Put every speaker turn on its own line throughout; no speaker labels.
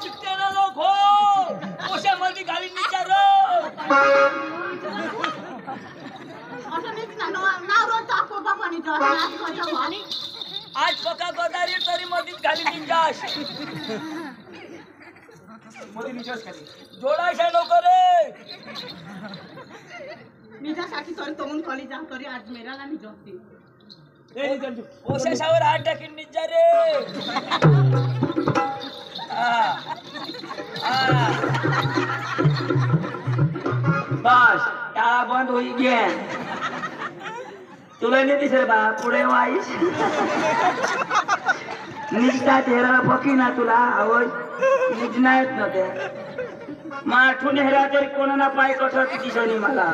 चिकट्याला लोक हो कोशामध्ये घालीन विचार आज पका गदारी तरी मधीच घाली निंजाश मोदी निजाश खाली जोडायचा नको रे
निजासाठी तरी तोंड कॉली जा तरी आज मेराला निजवते
कोशावर हात टाकीन निजा रे बस टाळा बंद होई गे तुला नाही दिसेल बा पुढे वाईस निजता तेरा पकी ना तुला आवाज निजना येत नव्हते माठून हेरा तरी कोणाला पाय कठोर दिसणी मला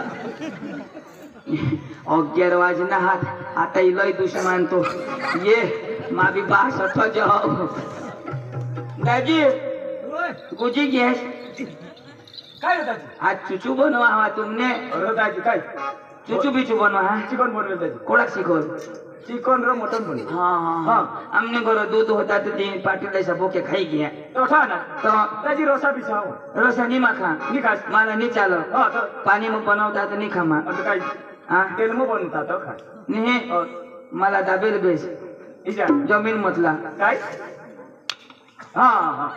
अग्यार वाजना हात आता इलय दुश्मन तो ये माबी बास अथवा जाओ दाजी गुजी गॅस
काय होता
आज चुचू बनवा हवा तुमने
दाजी काय
चुचू बिचू बनवा हा
चिकन बनवेल दाजी
कोणाक शिकवल
चिकन र मटन बनवेल
हाँ हाँ हाँ हमने घरों दूध होता तो तीन पाटी जैसा बोके खाई गया
तो खा ना
तो
दाजी रोसा बिछाओ
रोसा नहीं माखा
नहीं खा
माला नहीं चालो
हाँ तो
पानी में बनवता तो नहीं खामा
काय
हाँ
तेल में बनता तो खा
नहीं मला दाबेल बेस
इजा
जमीन मतला
काय हाँ हाँ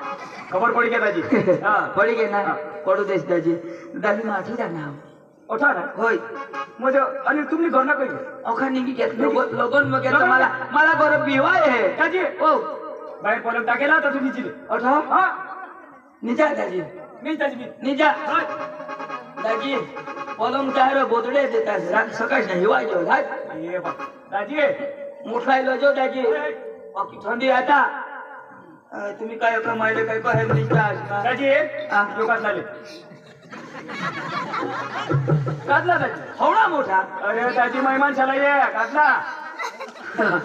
खबर पड़ी क्या दाजी हाँ
पड़ी गए ना पडू देश दाजी दादी माठी जाना
उठा ना
होय
म्हणजे आणि तुम्ही घर ना काही
औखा निघी घेत लोगन मग घेत मला मला बरं बिवाय आहे
दाजी
ओ
बाहेर पलंग टाकेला तर तुम्ही चिले
अठो
हा
निजा दाजी
मी दाजी मी
निजा दाजी पलंग टायर बोतडे देतात सकाळी नाही हिवायचो
ये बा दाजी
मोठा जो दाजी बाकी थंडी आता तुम्ही काय कमायले काय काय निजा
दाजी योगात झाले काढला दाजी
हवडा मोठा
अरे दाजी मेहमान झाला ये काढला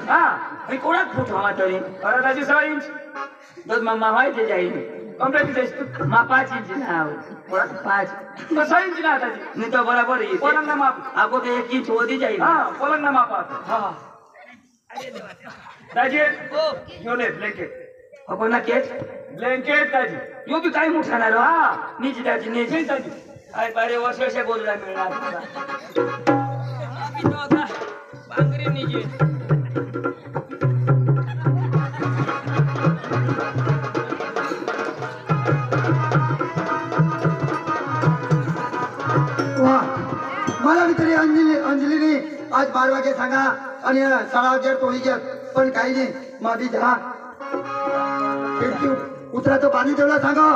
हा
मी कोणाक फूट हवा तरी
अरे दाजी 6 इंच
दोन मामा व्हायचे जाईल
कम्प्लीट जायच
मा 5 इंच ना कोणाक 5
तो 6 इंच ना दाजी
नहीं तो बराबर ही
पलंग ना माप
आपको तो 1 इंच होती जाएगी
हाँ पलंग ना माप
हाँ
दाजी यो ले ब्लँकेट
अपन ना केट
ब्लँकेट दाजी
यो भी काही मोठा ना रो
हा
नीचे दाजी नीचे
दाजी
आई बारे वर्ष बोलला मिळणार आम्ही तो आता बांगरी नीचे
मला तरी अंजलीने आज 12 वाजे सांगा आणि 6:30 टोळी घ्या पण काही नाही माझी जा उतराचं पाणी तेवढा सांगा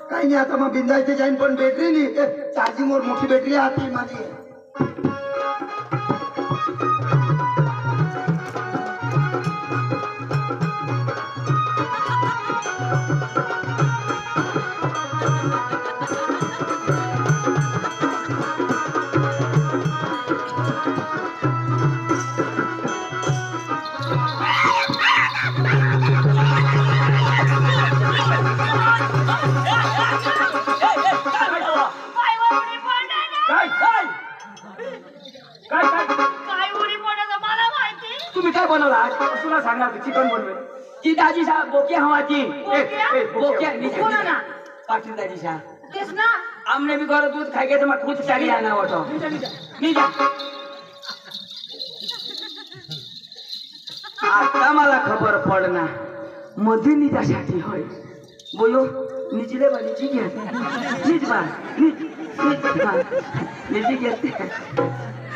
काही नाही आता मग बिंदायचे जाईन पण बॅटरी नाही चार्जिंग वर मोठी बॅटरी आती माझी
तुला सांगणार चिकन बनवेल
ती दाजी साहब बोक्या हवा ती बोक्या
कोणा ना
पाटील दाजी साहब
तेच ना
हमने भी घर दूध खाई गए तो मैं खुद चली आना वो तो नहीं जा आता मला खबर पडना मध्ये निजासाठी होय बोलो निजले बा निजी घ्या निज बा निजी घेते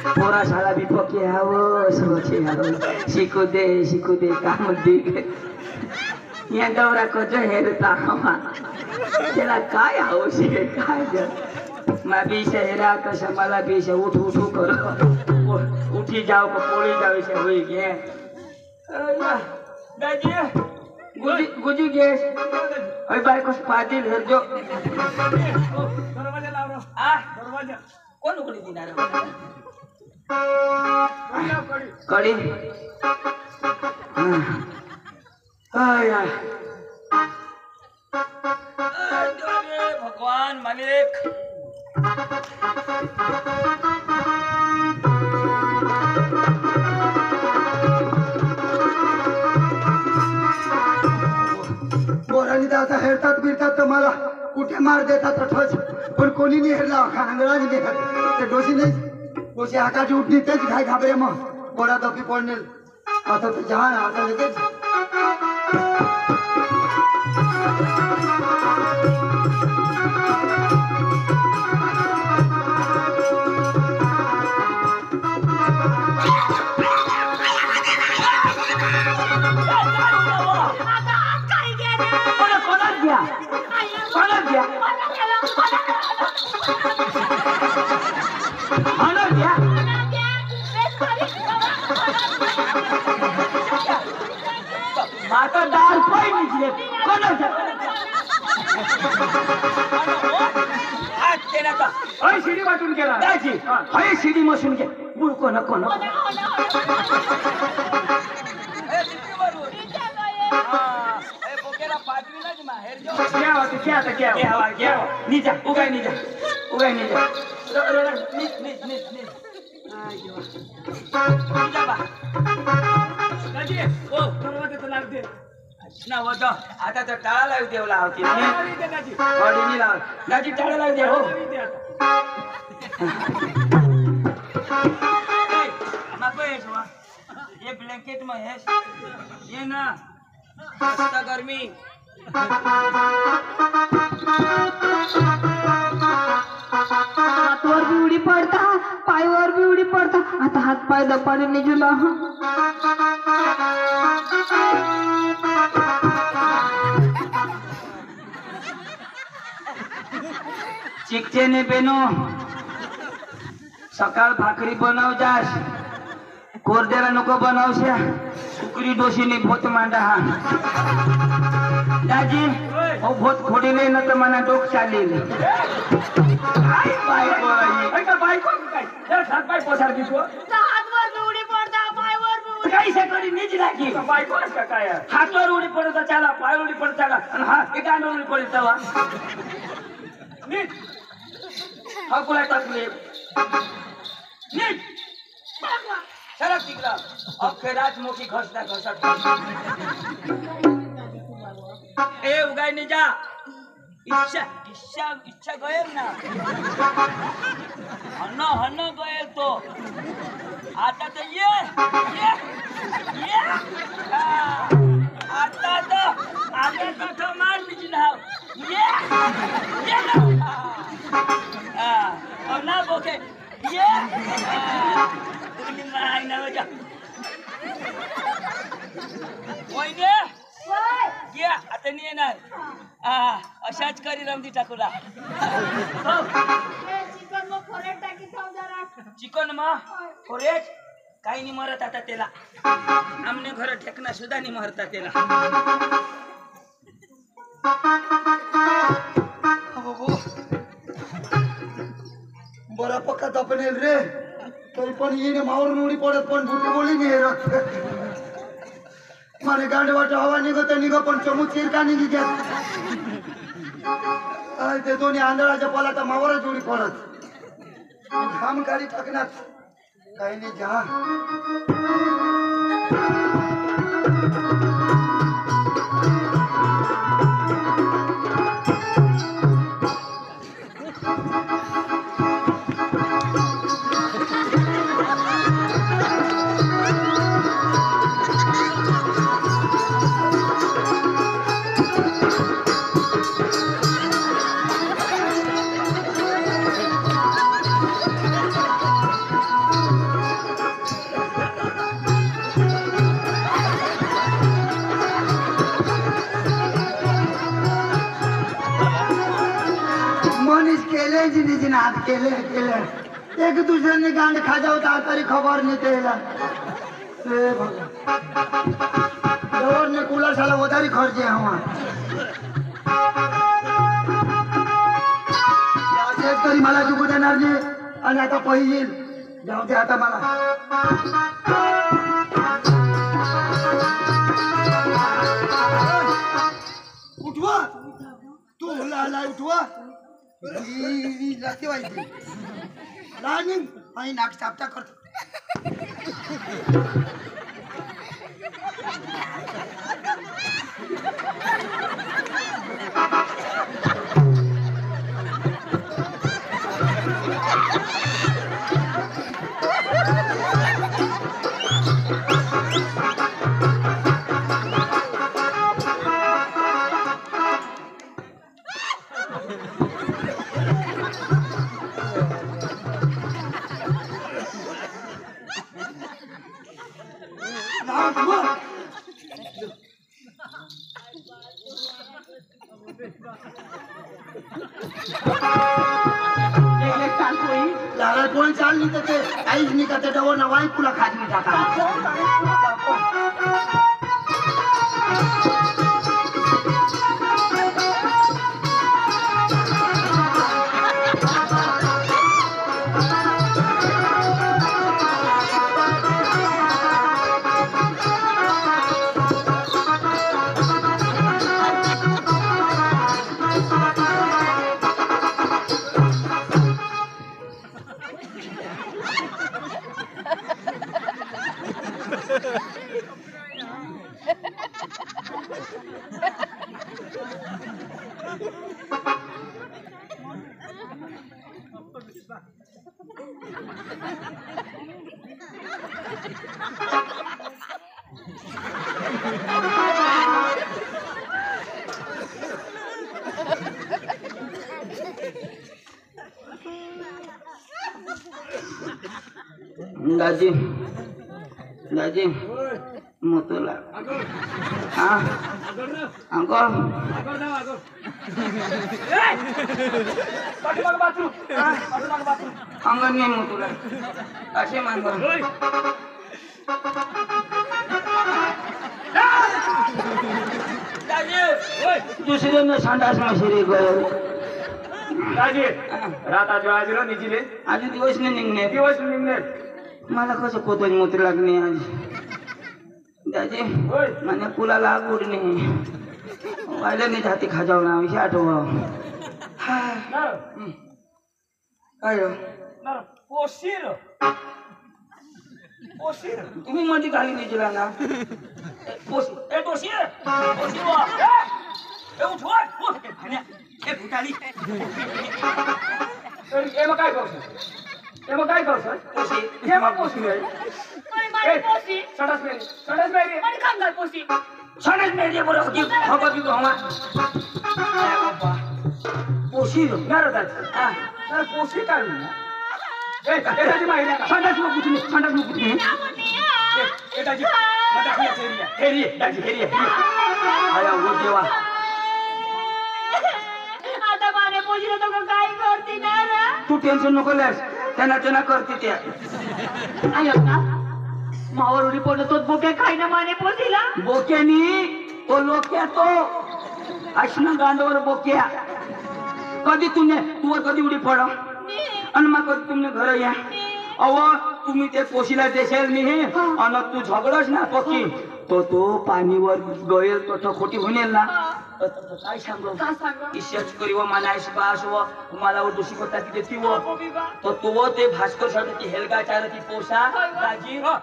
पोरा शाळा बी पके हवं सोचे हवं शिकू दे काम दे या दौरा कच हेरता हवा त्याला काय हवं शे काय मा बी शहरा कशा मला बी उठ उठू कर उठी जाओ का पोळी जाऊ से होई गे दादी गुजी गॅस अरे बाय कस पातील हर जो
दरवाजा लाव रो
आ
दरवाजा
कोण उघडी देणार
कडी
कडी आय भगवान मालिक
हेरतात बिरतात तर मला कुठे मार देतात ठोस पण कोणी नाही हेरला अंगळा नाही ते डोशी नाही डोशी हाताची उठली तेच काय घाबरे मग कोणा दपी पडणे आता तर जहान आता लगेच
आता दार पाय निघले
शिडी वाटून केला
हय शिडी मसून घे बुड कोण कोण निजा उगाय निजा उगाय निजा आता तर टाळा लावू देवला होती दाजी टाळा लावू दे हो ये ब्लैंकेट में है ये ना गर्मी
हातवर बी उडी पडता पायवर बी उडी पडता आता हात पाय दपाने निजुला
चिकचे ने बेनो सकाळ भाकरी बनव जास कोरडेला नको बनवश्या सुकरी डोशीने भोत मांडा हा दाजी हो भोत खोडीले न तर मना डोक चालेल
बायको काय हात पाय पोसार दिसतो
हातवर बी उडी पडता पायवर बी उडी
काही सकाळी नीच लागी
बायको का काय
हातवर उडी पडत चाला पाय उडी पडत चाला आणि हा एक अंगावर उडी पडत जावा नीट हा कुला टाकले नीट सरक तिकडं अखेराच मोठी घसना घसत ए उगाय नाही जा इच्छा इच्छा इच्छा गयल ना हन गयल तो आता तर ये आता तो मार दीजिए ना ये ना बोके ये नाही ना जा ओय ये आता नाही येणार अशाच करी रमदी टाकूला
चिकन मग फोरेट टाकी खाऊ जरा
चिकन मा फोरेट काही नाही मरत आता त्याला आमने घर ठेकना सुद्धा नाही मरता त्याला
बरा पक्का तपनेल रे तरी पण येणे मावरून उडी पडत पण बुटी बोली नाही हेरत माने गांड वाट हवा निघत निघ पण चमू चिरका निघी घेत ते दोन्ही आंधळाच्या पाला मावरच उडी पडत काम गाडी टाकण्यात काही नाही जा हाथ केले एक दूसरे गांड खा जाओ तारी खबर नहीं तेला ने कूलर साला उधारी खर्चे हवा तरी मला चुकू देणार नाही आणि आता पहिली जाऊ दे आता मला उठवा तू उठवा लागते वाईट राणी आणि नाक चापटा करतो
एक चाल पोळी
लाला कोण चालली तर ते काहीच नाही का ते डवं नवाई तुला खाजमी टाका
दाजी दाजी मोतोला हाँ अंकल अंगन नहीं मोतोला असे मांग दुसरे में संडास में शरीर गयो
दाजी रात आज ना निजीले
आज दिवस नाही निघणे
दिवस निघणे
मला कसं पोतच मोत्र लागणे आज दाजी મને पुला लागूडणे वायला नाही जाती खाजावना विषय आठव काय
पोशीर पोशीर
तुम्ही मध्ये खाली नाही दिला ना पोशी
ए पोशीर पोशीर वा ए उठवा उठ भाण्या ए भुटाली तर एमा काय करतो एमा काय करतो पोशी एमा पोशी रे
मारी पोसी
सडस मेरी
मारी खानदार पोसी
सडस मेरी बरोबर की खबर की हमा पोशी
घरात तर पोशी काय म्हणा ए त्याची माहिती का
संडास मग कुठे संडास मग कुठे
ए दाजी मत आपल्या हेरी दाजी हेरी
आया वो देवा
आता माने पोसीला तो काय करते ना रे
तू टेन्शन नको लेस त्यांना करते त्या
आयो का मावर उडी पडतो तोच बोके खाय ना माने पोसीला
बोक्यानी तो लोक्या तो अश्न गांडवर बोक्या कधी तू कधी उडी पड आणि मग कधी तुमने घर या अव तुम्ही ते पोशीला देशाल नाही आणि तू झगडस ना पक्की तो पाणीवर गयल तो खोटी होईल ना काय सांगू इशच करी व मनायस बास व मला व दुसरी कोणता की देती व तो ते भास्कर साठी ती हेलगा चालती पोसा दाजी हो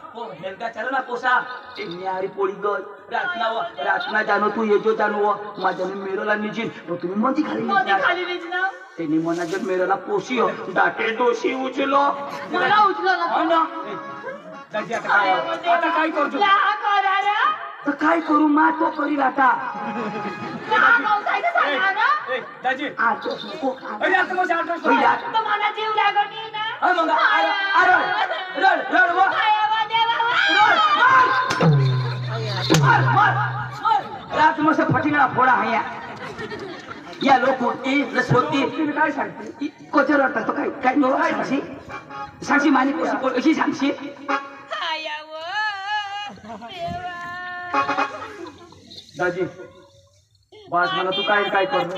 हेलगा चाल ना पोसा ते न्यारी पोळी गल रातना जानो तू येजो जानो व माझ्याने मेरोला निजीन व तुम्ही मध्ये खाली
वेचना
त्यांनी मनाच्या मेरोला पोशी हो दाटे दोषी उचलो
मला उचलो ना
दाजी आता काय करतो
ला करा रे
तर काय करू मा तो करील आता
ला काय सांगा ना
ए दाजी
आजो नको
अरे आता मग आठवण
तो मला जीव लागणी ना
मग अरे रड व
आया देवा
मार रात मस्त फटिंगळा फोडा हया या लोक रसवती
तुम्ही काय सांगते
कोचर वाटतात तो काय नो सांगशी मानी कोशी अशी सांगशी
आया व देवा
दाजी बास मला तू काय करतो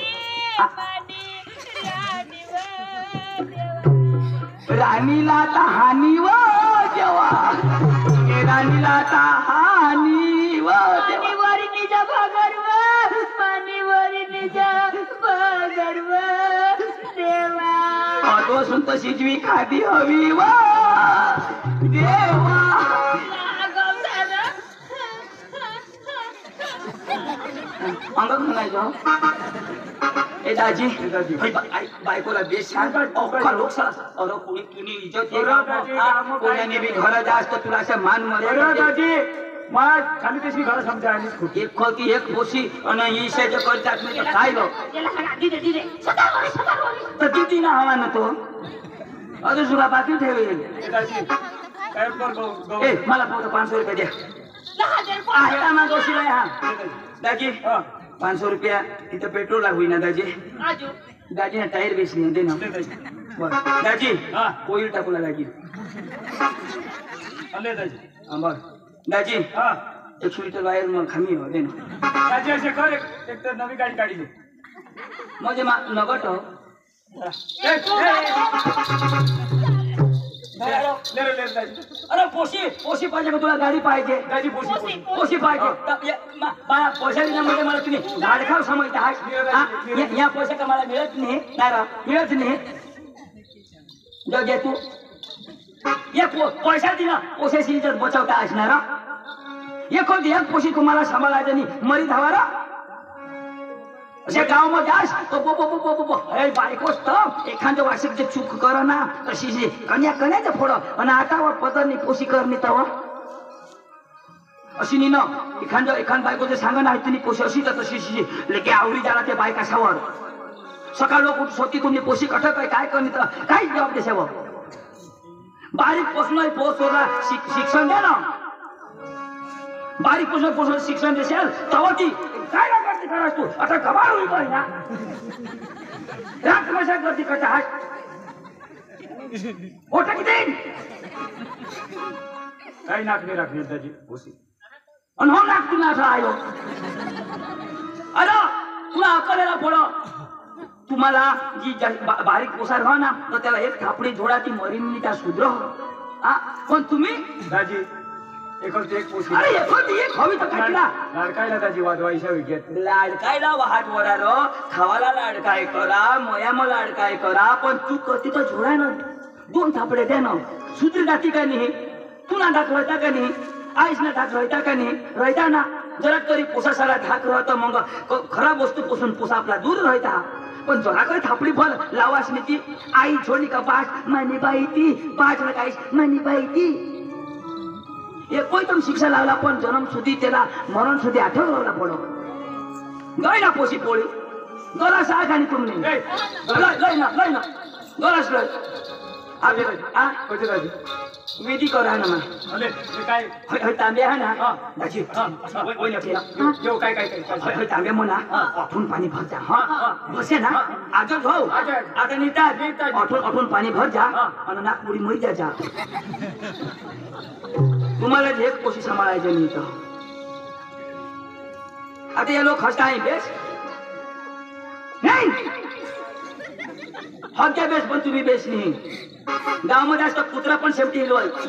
राणीला आता हानी व जेवा राणीला आता हानी व
पाणीवरी निजा भगर्व पाणीवरी निजा भगर्व देवा
तो सुंत शिजवी खादी हवी व देवा अंग म्हणायचं ए दाजी बायकोला बेस सांग अख्खा लोक अरे कोणी तुनी इज्जत कोणाने बी घर जास्त तुला असं मान
अरे
मरे
दाजी मला खाली त्याची घर समजायला
एक खोती एक पोशी आणि ईशाच्या करतात नाही तर काय लोक तर किती ना हवा ना तो अजून सुद्धा बाकी ठेवेल
दाजी काय कर
ए मला फक्त 500 रुपये द्या आता मागवशील हा दाजी
हा
500 रुपया इथं पेट्रोल होईना दाजी दाजी ना टायर बेचली दे ना बरं. दाजी
हा
ऑइल टाकूला दाजी
आले दाजी
बघ दाजी
हा
100 लिटर वायर मग खामी हो दे ना
दाजी असे कर एक तर नवी गाडी काढली
म्हणजे नगट हो
ले दाजी
अरे पोशी पाहिजे का तुला गाडी पाहिजे
दाजी पोशी
पोशी पाहिजे मला पैसा दिल्यामध्ये मला तुम्ही झाडखाव समजता या पैसा का मला मिळत नाही मिळत नाही जो घे तू या पैसा दिला पोशाची इज्जत बचावता असणार एक पोशी तुम्हाला सांभाळायचं नाही मरी धावारा अशा गावामध्ये आस अरे बायकोच तर एखाद्या वार्षिक चूक कर ना तशी कण्याचं फोडं आणि आता पदरनी पोशी करणी तवा अशी न एखाद बायको सांगा ना तुम्ही पोशी अशी तर तशी लेके आवडी जाला ते बायका सावर सकाळ लोक स्वती तुम्ही पोशी कठक काय करणी तर काहीच जबाब देसावं बारीक पोषण पोचवला शिक्षण द्या ना बारीक पोषण शिक्षण देशाल तवा ती काय ना गर्दी करास तू आता कमाल होईल बाई ना रात कशा गर्दी करता हात ओटा किती
काही नाक नाही राखली दाजी पोशी
आणि हो नाक तुला असं आयो अरे तुला अकलेला फोड तुम्हाला जी बारीक पोसार हो ना तर त्याला एक थापडी जोडा ती मरीन त्या सुधर हा पण तुम्ही
दाजी एक पोशी
अरे एक हवी तर काढला
लाडकायला दाजी वाजवायच्या विकेत
लाडकायला वाहट वरार खावाला लाडकाय करा मयाम लाडकाय करा पण तू करती तर झोडा ना 2 थापडे द्या ना सुधीर जाती का नाही तुला दाखवायचा का नाही आईस ना दाखवायचा का नाही राहता ना जरा तरी पोसा सारा ढाक राहतं मग खराब वस्तू पोसून पोसा आपला दूर राहता पण जरा काही थापडी भर लावास नाही ती आई छोडी का पाठ मानी बाई ती पाठ ना काही मानी बाई ती एकदम शिक्षा लावला पण जन्म सुधी त्याला मरण सुधी आठवला पडो गय ना पोशी पोळी गलास आ खाणी तुम्ही लय ना गलास लय
कसे दाजी
विधी करा ना
अले हे काय
तांबे आहे ना दाजी
जेव काय
तांबे म्हणा आठवून पाणी भर जा हा बसे ना आजच भाऊ आता नेतात आठवून पाणी भर जा आणि नागपुरी मरी जा तुम्हाला एक पोशी सांभाळायचं नाही तर आता ये लोग हंसता है बेस नहीं हत्या बेस पण तुम्ही बेस नाही गाव मध्ये असतं कुत्रा पण शेवटी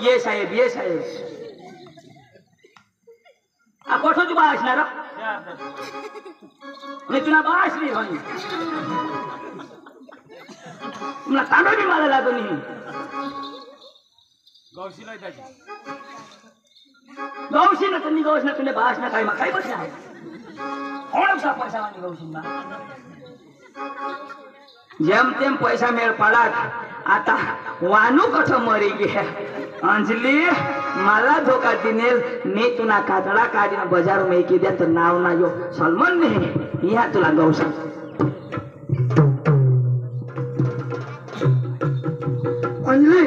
ये साहेब कोठो तू बा असणार तुला बा असली होई तुला तांडवणी मला लागू नाही
गौशी नाही दाजी
गौशी ना तुम्ही गौश ना तुला बास ना काय मग काय बस आहे होणसा पैसा वाणी गौशी ना जेम तेम पैसा मेळ पडात आता वानू कठ मरी गे अंजली मला धोका दिनेल मी तुला कातडा काढीन बाजार में की द्या तर नाव ना यो सलमान ने या तुला गौसा
अंजली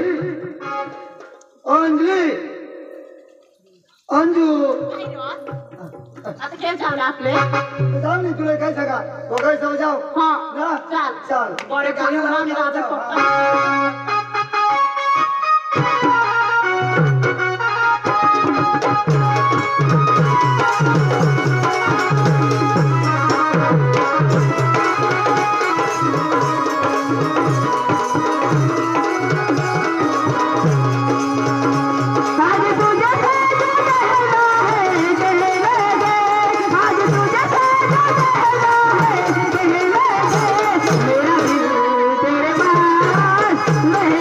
अंजू
आता खेळ चालू आपले
जाऊ नाही तुला काय सांगा दोघांसह जाऊ
हा
ना चाल
बरे कोणी म्हणून
मेरा दिल तेरे पास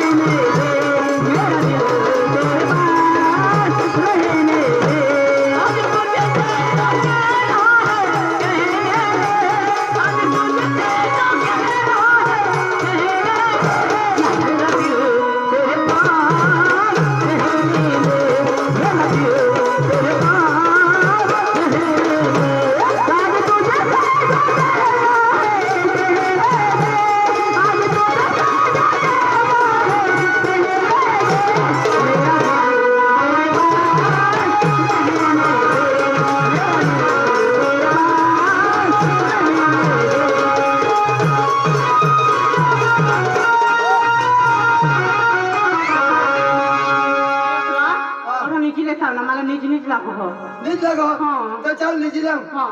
हो
नीट लगा
हाँ।
तो चल लीजिए जाओ
हाँ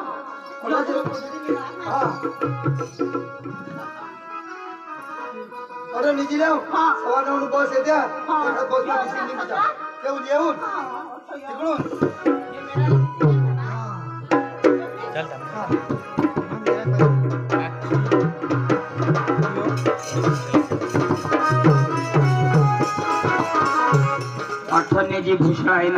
हाँ अरे नीचे जाओ
हाँ।
सवार नाव बस येते
हाँ।
एका बस ला दिसेल नाही तिचा येऊन येऊन तिकडून
आठवण्याची भूषा आहे ना